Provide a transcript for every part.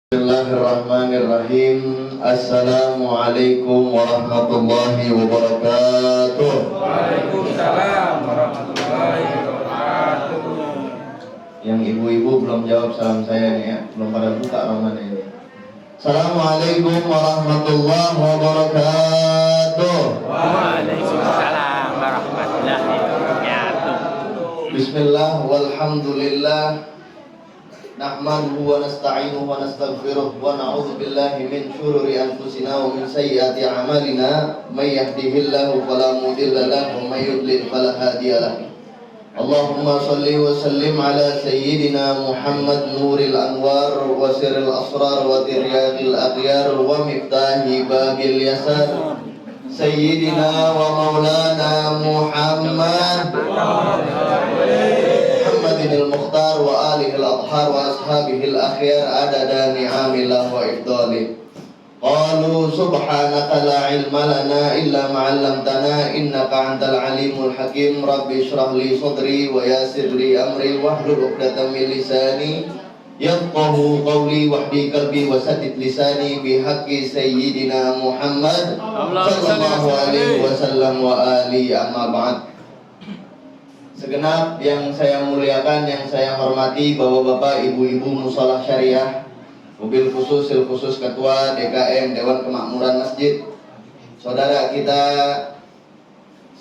Bismillahirrahmanirrahim. Assalamualaikum warahmatullahi wabarakatuh. Waalaikumsalam warahmatullahi wabarakatuh. Yang ibu-ibu belum jawab salam saya nih ya, belum pada buka ramadan ini. Assalamualaikum warahmatullahi wabarakatuh. Waalaikumsalam warahmatullahi wabarakatuh. Bismillah walhamdulillah. Nahmaduhu wa nasta'inuhu wa nastaghfiruh wa na'udzu billahi min syururi anfusina wa min sayyiati a'malina may yahdihillahu fala mudilla lahu wa may yudlil fala hadiya lahu. Allahumma shalli wa sallim ala sayyidina Muhammad nuril anwar wa sirril asrar wa tiryaqil aghyar wa miftahi babil yasar sayyidina wa maulana Muhammadin al-Mukhtar wa alihi al-athhar wa ashabihi al-akhyar adada ni'amillah wa ifdalih. Qalu subhanaka la ilma lana illa ma 'allamtana innaka antal alimul hakim. Rabbi shrah li sadri wa yassir li amri wahlul 'uqdatam min lisani yafqahu qawli wahdi qalbi wa saddid lisani bihaqqi sayyidina Muhammad sallallahu alaihi wasallam wa ali amma ba'd. Segenap yang saya muliakan, yang saya hormati, bapak-bapak, ibu-ibu Musholah Syariah, mobil khusus Ketua DKM Dewan Kemakmuran Masjid, saudara kita,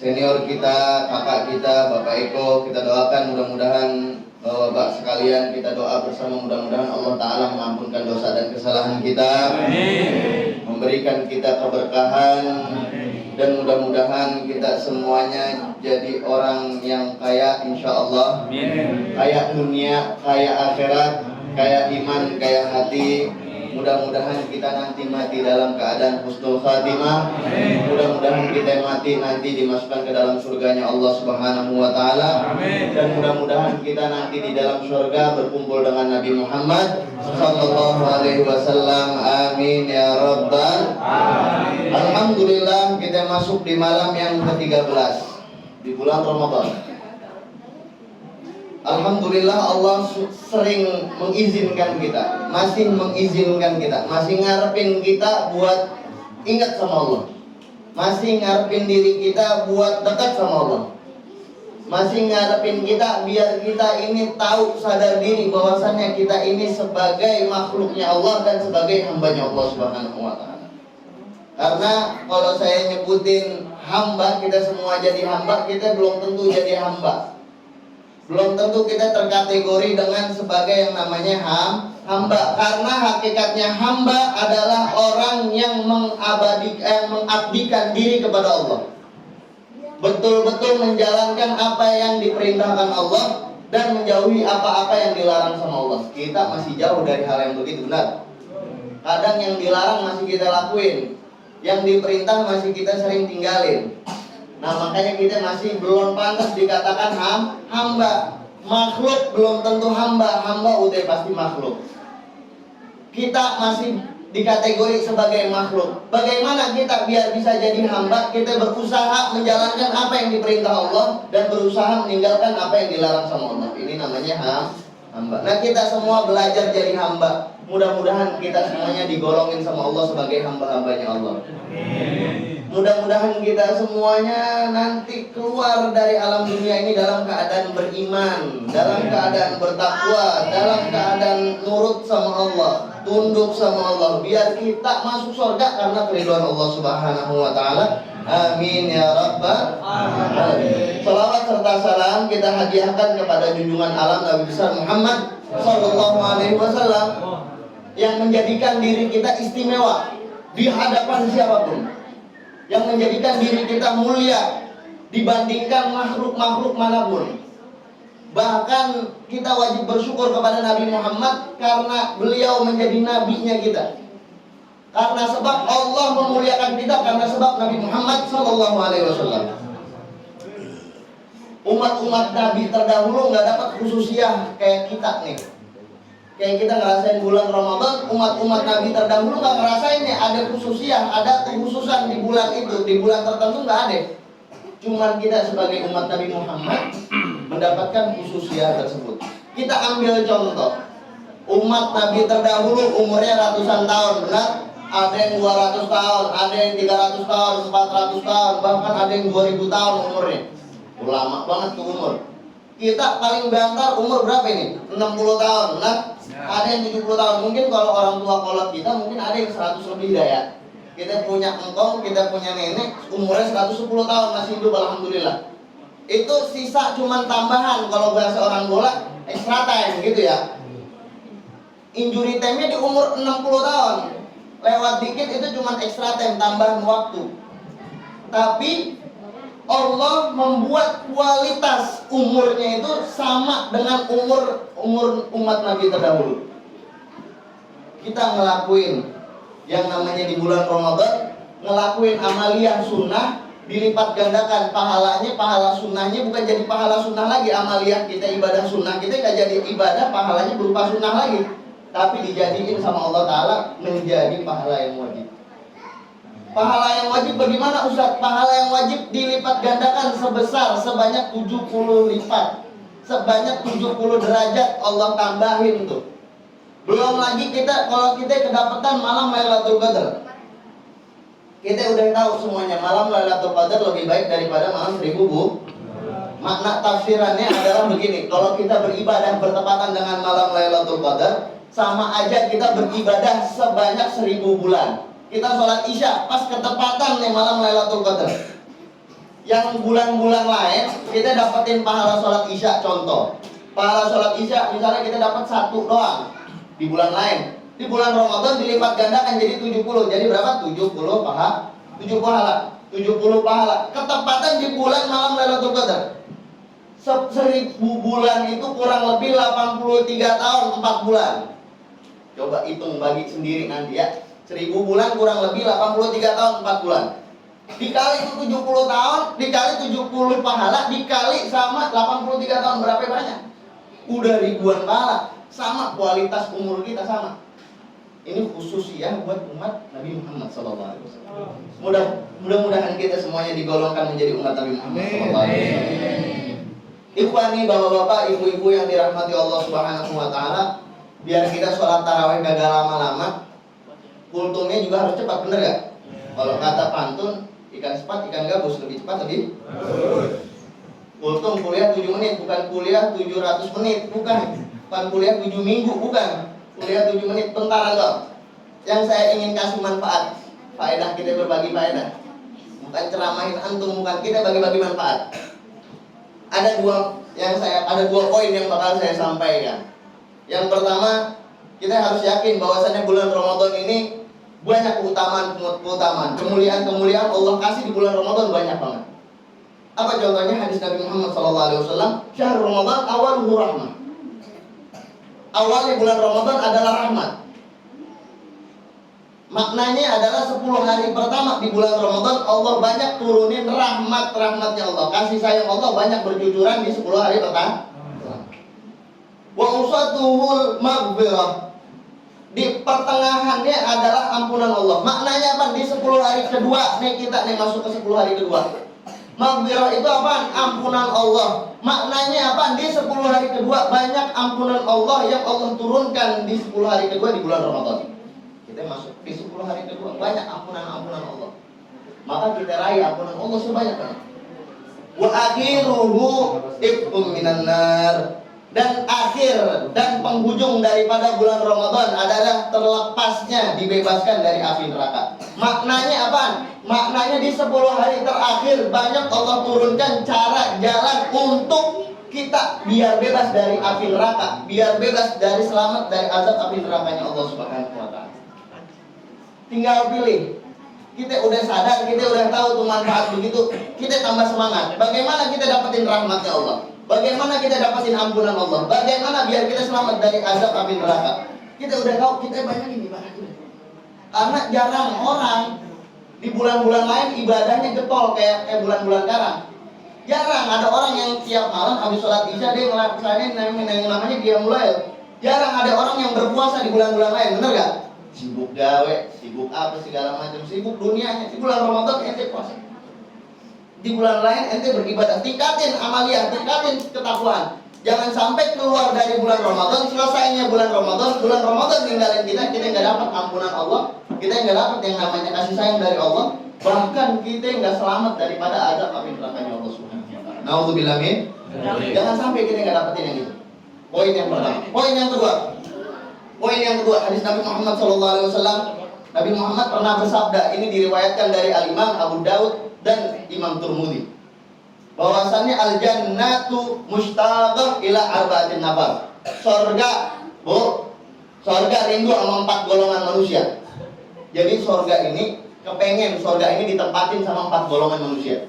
senior kita, kakak kita, Bapak Eko, kita doakan mudah-mudahan bapak sekalian, kita doa bersama mudah-mudahan Allah Ta'ala mengampunkan dosa dan kesalahan kita. Amin. Memberikan kita keberkahan. Amin. Dan mudah-mudahan kita semuanya jadi orang yang kaya insya Allah. Amin. Kaya dunia, kaya akhirat, kaya iman, kaya hati. Mudah-mudahan kita nanti mati dalam keadaan husnul khatimah. Amin. Mudah-mudahan kita mati nanti dimasukkan ke dalam surganya Allah Subhanahu wa Ta'ala. Amin. Dan mudah-mudahan kita nanti di dalam surga berkumpul dengan Nabi Muhammad sallallahu alaihi wasallam. Amin ya rabbal alamin. Alhamdulillah, kita masuk di malam yang ke-13 di bulan Ramadan. Alhamdulillah, Allah sering mengizinkan kita, masih mengizinkan kita, masih ngarepin kita buat ingat sama Allah, masih ngarepin diri kita buat dekat sama Allah, masih ngarepin kita biar kita ini tahu sadar diri bahwasannya kita ini sebagai makhluknya Allah dan sebagai hambanya Allah Subhanahu wa Ta'ala. Karena kalau saya nyebutin hamba, kita semua jadi hamba, kita belum tentu jadi hamba. Belum tentu kita terkategori dengan sebagai yang namanya hamba. Karena hakikatnya hamba adalah orang yang mengabdikan diri kepada Allah, betul-betul menjalankan apa yang diperintahkan Allah dan menjauhi apa-apa yang dilarang sama Allah. Kita masih jauh dari hal yang begitu, benar. Kadang yang dilarang masih kita lakuin, yang diperintah masih kita sering tinggalin. Nah, makanya kita masih belum pantas dikatakan hamba. Makhluk belum tentu hamba. Hamba udah pasti makhluk. Kita masih dikategori sebagai makhluk. Bagaimana kita biar bisa jadi hamba? Kita berusaha menjalankan apa yang diperintah Allah dan berusaha meninggalkan apa yang dilarang sama Allah. Ini namanya hamba. Nah, kita semua belajar jadi hamba. Mudah-mudahan kita semuanya digolongin sama Allah sebagai hamba-hambanya Allah. Mudah-mudahan kita semuanya nanti keluar dari alam dunia ini dalam keadaan beriman, dalam keadaan bertakwa, dalam keadaan nurut sama Allah, tunduk sama Allah, biar kita masuk surga karena keridhaan Allah Subhanahu wa Ta'ala. Amin ya rabbal alamin. Salawat serta salam kita hadiahkan kepada junjungan alam Nabi besar Muhammad sallallahu alaihi wasallam yang menjadikan diri kita istimewa di hadapan siapapun, yang menjadikan diri kita mulia dibandingkan makhluk-makhluk manapun. Bahkan kita wajib bersyukur kepada Nabi Muhammad karena beliau menjadi nabinya kita. Karena sebab Allah memuliakan kita karena sebab Nabi Muhammad sallallahu alaihi wasallam. Umat-umat Nabi terdahulu nggak dapat khususiyah kayak kita nih. Kayak kita ngerasain bulan Ramadan, umat-umat Nabi terdahulu nggak ngerasain nih ada khususiyah, ada kekhususan di bulan itu, di bulan tertentu nggak ada. Cuman kita sebagai umat Nabi Muhammad mendapatkan khususiyah tersebut. Kita ambil contoh. Umat Nabi terdahulu umurnya ratusan tahun, benar? Ada yang 200 tahun, ada yang 300 tahun, 400 tahun, bahkan ada yang 2000 tahun umurnya. Lama banget tuh umur. Kita paling bantar umur berapa ini? 60 tahun, benar? Ada yang 70 tahun. Mungkin kalau orang tua kolot kita mungkin ada yang 100 lebih dah ya. Kita punya engkong, kita punya nenek, umurnya 110 tahun masih hidup, alhamdulillah. Itu sisa cuman tambahan, kalau bahasa orang bola extra time gitu ya. Injury time-nya di umur 60 tahun. Lewat dikit itu cuma extra time, tambahan waktu. Tapi Allah membuat kualitas umurnya itu sama dengan umur umat Nabi terdahulu. Kita ngelakuin yang namanya di bulan Ramadan, ngelakuin amaliyah sunnah, dilipat gandakan pahalanya, pahala sunnahnya bukan jadi pahala sunnah lagi. Amaliyah kita, ibadah sunnah kita gak jadi ibadah, pahalanya berupa sunnah lagi, tapi dijadiin sama Allah Ta'ala menjadi pahala yang wajib. Pahala yang wajib bagaimana Ustaz? Pahala yang wajib dilipat gandakan sebanyak 70 lipat. Sebanyak 70 derajat Allah tambahin tuh. Belum lagi kalau kita kedapatan malam Lailatul Qadar. Kita udah tahu semuanya, malam Lailatul Qadar lebih baik daripada malam 1000 bulan. Makna tafsirannya adalah begini, kalau kita beribadah bertepatan dengan malam Lailatul Qadar, sama aja kita beribadah sebanyak 1000 bulan. Kita sholat isya pas ketepatan nih malam Lailatul Qadar. Yang bulan-bulan lain kita dapetin pahala sholat isya. Contoh, pahala sholat isya misalnya kita dapat 1 doang di bulan lain. Di bulan Ramadan dilipat gandakan jadi 70. Jadi berapa? 70 pahala. 70 pahala. Ketepatan di bulan malam Lailatul Qadar. 1000 bulan itu kurang lebih 83 tahun 4 bulan. Coba hitung bagi sendiri nanti ya. 1000 bulan kurang lebih 83 tahun 4 bulan. Dikali itu 70 tahun, dikali 70 pahala, dikali sama 83 tahun, berapa banyak? Udah ribuan pahala. Sama kualitas umur kita sama. Ini khusus ya buat umat Nabi Muhammad SAW. Mudah-mudahan kita semuanya digolongkan menjadi umat Nabi Muhammad SAW. Ikhwani, bapak-bapak, ibu-ibu yang dirahmati Allah Subhanahu wa Ta'ala, biar kita sholat tarawih kagak lama-lama. Kultumnya juga harus cepat, bener gak? Kalau kata pantun, ikan cepat, ikan gabus, lebih cepat, lebih kultum kuliah 7 menit, bukan kuliah 700 menit, bukan kuliah 7 minggu, bukan kuliah 7 menit, bentaran dong. Yang saya ingin kasih manfaat, faedah kita berbagi faedah, bukan ceramahin antum, bukan kita bagi-bagi manfaat. Ada dua poin yang bakal saya sampaikan. Yang pertama, kita harus yakin bahwasannya bulan Ramadan ini banyak keutamaan, kemuliaan Allah kasih di bulan Ramadan banyak banget. Apa contohnya? Hadis Nabi Muhammad SAW, syahrul Ramadan awaluhu rahmah. Awalnya bulan Ramadan adalah rahmat. Maknanya adalah 10 hari pertama di bulan Ramadan Allah banyak turunin rahmatnya Allah, kasih sayang Allah banyak bercucuran di 10 hari pertama. Wa usatuhul maghfirah. Di pertengahannya adalah ampunan Allah. Maknanya apa? Di 10 hari kedua nih, kita nih masuk ke 10 hari kedua. Maghfirah itu apa? Ampunan Allah. Maknanya apa? Di 10 hari kedua banyak ampunan Allah yang Allah turunkan di 10 hari kedua di bulan Ramadan. Kita masuk di 10 hari kedua banyak ampunan Allah. Maka kita raih ampunan Allah sebanyak-banyak. Wa akhiruhu ibkum minan nar. Dan akhir dan penghujung daripada bulan Ramadan adalah terlepasnya, dibebaskan dari api neraka. Maknanya apa? Maknanya di 10 hari terakhir banyak Allah turunkan cara jalan untuk kita biar bebas dari api neraka, biar bebas dari selamat dari azab api nerakanya Allah Subhanahu wa Ta'ala. Tinggal pilih. Kita udah sadar, kita udah tahu tuh manfaat begitu, kita tambah semangat. Bagaimana kita dapetin rahmatnya Allah? Bagaimana kita dapetin ampunan Allah? Bagaimana biar kita selamat dari azab api neraka? Kita udah tahu, kita banyakin ibadah kita. Karena jarang orang di bulan-bulan lain ibadahnya getol kayak bulan-bulan sekarang. Jarang ada orang yang tiap malam habis sholat isya dia ngelaksanain yang namanya qiyamul lail. Jarang ada orang yang berpuasa di bulan-bulan lain, bener gak? Sibuk gawe, sibuk apa segala macam, sibuk dunianya. Di bulan Ramadan ente puasa. Di bulan lain ente beribadah, tingkatin amaliyah, tingkatin ketakwaan. Jangan sampai keluar dari bulan Ramadan, selesainya bulan Ramadan ninggalin kita nggak dapat ampunan Allah, kita nggak dapat yang namanya kasih sayang dari Allah, bahkan kita nggak selamat daripada azab api nerakanya Allah Subhanahu wa taala. Nauzubillah min. Jangan sampai kita nggak dapetin yang itu. Poin yang pertama. Poin yang kedua, hadis Nabi Muhammad SAW. Nabi Muhammad pernah bersabda, ini diriwayatkan dari Al-Imam Abu Daud dan Imam Turmudi, bahwasannya al-jannatu mushtaqah ila arba'atin nafar. Surga, surga rindu sama 4 golongan manusia. Jadi surga ini kepengen surga ini ditempatin sama 4 golongan manusia.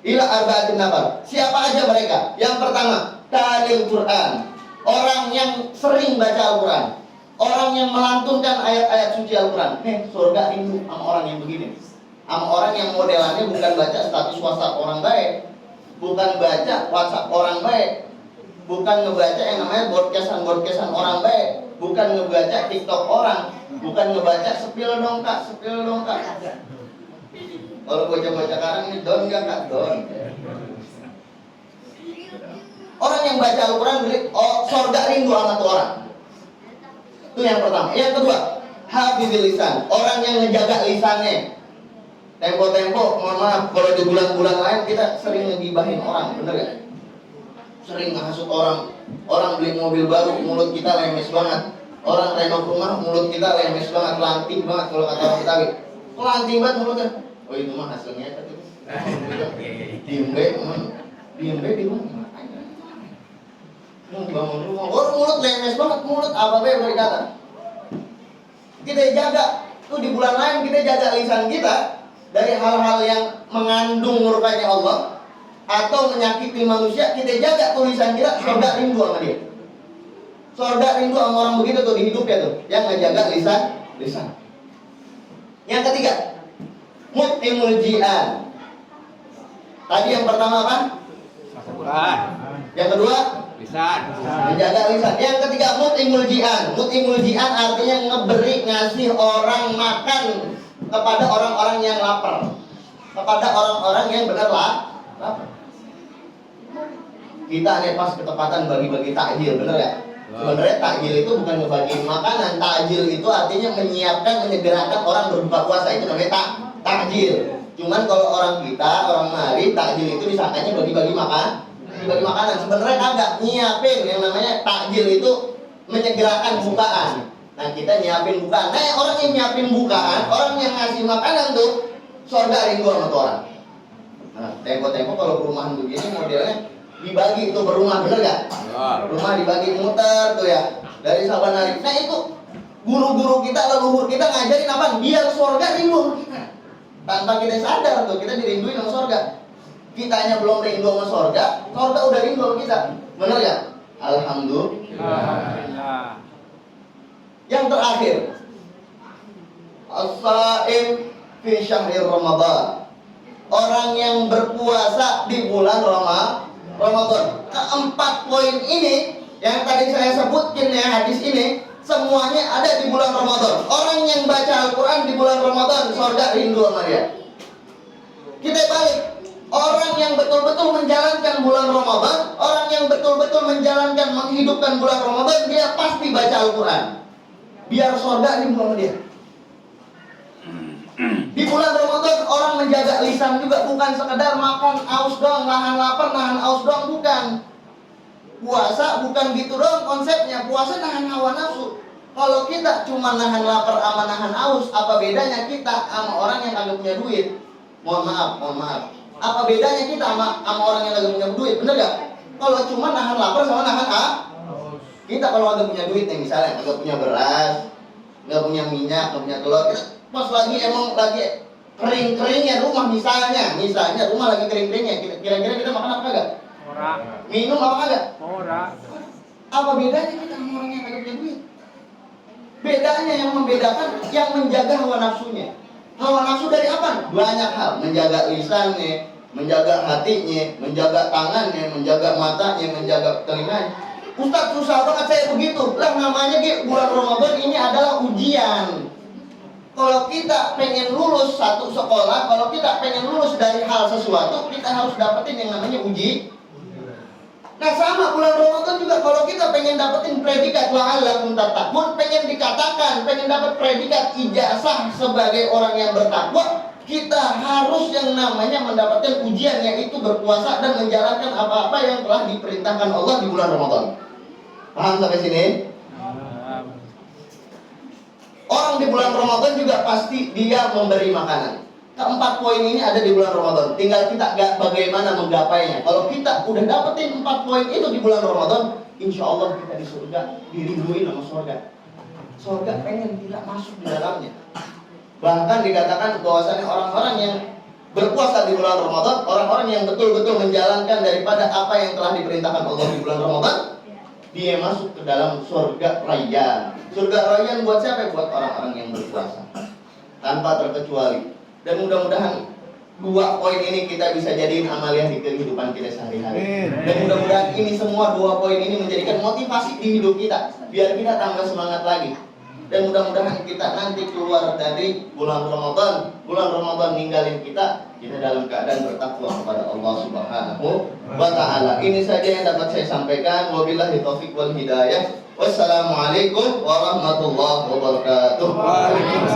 Ila arba'atin nafar. Siapa aja mereka? Yang pertama, talil Quran. Orang yang sering baca Al-Quran. Orang yang melantunkan ayat-ayat suci Al-Quran. Surga rindu sama orang yang begini. Sama orang yang modelannya bukan baca status WhatsApp orang baik, bukan baca WhatsApp orang baik, bukan ngebaca yang namanya broadcastan orang baik, bukan ngebaca TikTok orang, bukan ngebaca sepil dong kak. Kalau bocah-bocah sekarang ini don gak kak? Don. Orang yang baca Al-Quran, surga rindu sama tuh orang. Itu yang pertama. Yang kedua, hafizil lisan. Orang yang ngejaga lisannya. Tempo-tempo, mohon maaf, kalau di bulan-bulan lain kita sering ngegibahin orang, bener gak? Sering ngasut orang. Orang beli mobil baru, mulut kita lemes banget. Orang renov rumah, mulut kita lemes banget, lanting banget kalau kata orang Betawi. Lanting banget mulutnya. Oh itu mah hasilnya itu. Diembe di rumah. Bangun rumah, mulut lemes banget, mulut apa be berkata. Kita jaga, tuh di bulan lain kita jaga lisan kita dari hal-hal yang mengandung murkanya Allah atau menyakiti manusia. Kita jaga tulisan kita, surga rindu sama dia. Surga rindu sama orang begitu tuh di hidupnya tuh, yang ngejaga lisan. Yang ketiga, mutimul ji'an. Tadi yang pertama apa? Al-Quran. Yang kedua, Lisan. menjaga lisan. Yang ketiga, mutimul ji'an. Mutimul ji'an artinya ngasih orang makan kepada orang-orang yang lapar, kepada orang-orang yang benar lapar. Kita nih pas ketepatan bagi-bagi takjil, bener ya? Sebenarnya takjil itu bukan ngebagi makanan. Takjil itu artinya menyiapkan, menyegerakan orang berbuka puasa, itu namanya takjil. Cuman kalau orang mari takjil itu disangkanya bagi-bagi makanan. Sebenarnya kagak, nyiapin yang namanya takjil itu menyegerakan bukaan. Nah kita nyiapin bukaan. Nah orang yang nyiapin bukaan, orang yang ngasih makanan tuh surga rindu sama tuh orang. Nah tempo-tempo kalau perumahan begini modelnya dibagi itu berumah, bener gak? Rumah dibagi muter tuh ya dari Sabanari. Nah itu guru-guru kita, leluhur kita ngajarin apa? Biar surga rindu sama kita. Tanpa kita sadar tuh kita dirinduin sama surga. Kitanya belum rindu sama surga udah rindu sama kita. Bener ya? Alhamdulillah. Yang terakhir, as-saim fi syahri Ramadan. Orang yang berpuasa di bulan Ramadan. Keempat poin ini yang tadi saya sebutkan ya, hadis ini semuanya ada di bulan Ramadan. Orang yang baca Al-Quran di bulan Ramadan, surga rindu sama dia. Kita balik. Orang yang betul-betul menjalankan bulan Ramadan, orang yang betul-betul menjalankan, menghidupkan bulan Ramadan, dia pasti baca Al-Quran. Biar surga rindu sama dia. Di bulan Ramadan orang menjaga lisan juga, bukan sekedar makan aus doang, nahan lapar, nahan aus doang, bukan. Puasa bukan gitu doang konsepnya. Puasa nahan hawa nafsu. Kalau kita cuma nahan lapar sama nahan aus, apa bedanya kita sama orang yang kagak punya duit? Mohon maaf. Apa bedanya kita sama orang yang kagak punya duit? Bener gak? Kalau cuma nahan lapar sama nahan kita kalau kagak punya duit nih, misalnya kagak punya beras, nggak punya minyak, nggak punya telur, kita pas lagi kering-keringnya rumah, misalnya rumah lagi kering-keringnya, kira-kira kita makan apa kagak? Ora. Minum apa kagak? Ora. Apa bedanya kita sama orang yang kagak punya duit? Bedanya yang membedakan yang menjaga hawa nafsunya. Hawa nafsu dari apa? Banyak hal. Menjaga lisannya, menjaga hatinya, menjaga tangannya, menjaga matanya, menjaga telinganya. Ustaz susah banget saya begitu. Lah namanya bulan Ramadan ini adalah ujian. Kalau kita pengen lulus satu sekolah, kalau kita pengen lulus dari hal sesuatu, kita harus dapetin yang namanya ujian. Nah sama bulan Ramadan juga, kalau kita pengen dapetin predikat la'allakum tattaqun, pengen dikatakan, pengen dapat predikat ijazah sebagai orang yang bertakwa, kita harus yang namanya mendapatkan ujian, yaitu berpuasa dan menjalankan apa-apa yang telah diperintahkan Allah di bulan Ramadan. Paham sampai sini? Orang di bulan Ramadan juga pasti dia memberi makanan. Keempat poin ini ada di bulan Ramadan. Tinggal kita bagaimana menggapainya. Kalau kita udah dapetin 4 poin itu di bulan Ramadan, insya Allah kita di surga dirinduin sama surga. Surga pengen kita masuk di dalamnya. Bahkan dikatakan bahwasanya orang-orang yang berpuasa di bulan Ramadan, orang-orang yang betul-betul menjalankan daripada apa yang telah diperintahkan Allah di bulan Ramadan, dia masuk ke dalam surga raya. Surga raya buat siapa? Buat orang-orang yang berpuasa, tanpa terkecuali. Dan mudah-mudahan 2 poin ini kita bisa jadiin amalia di kehidupan kita sehari-hari. Dan mudah-mudahan ini semua 2 poin ini menjadikan motivasi di hidup kita, biar kita tambah semangat lagi. Dan mudah-mudahan kita nanti keluar dari bulan Ramadan ninggalin kita dalam keadaan bertakwa kepada Allah Subhanahu wa Ta'ala. Ini saja yang dapat saya sampaikan. Wabillahi taufiq wal hidayah. Wassalamualaikum warahmatullahi wabarakatuh.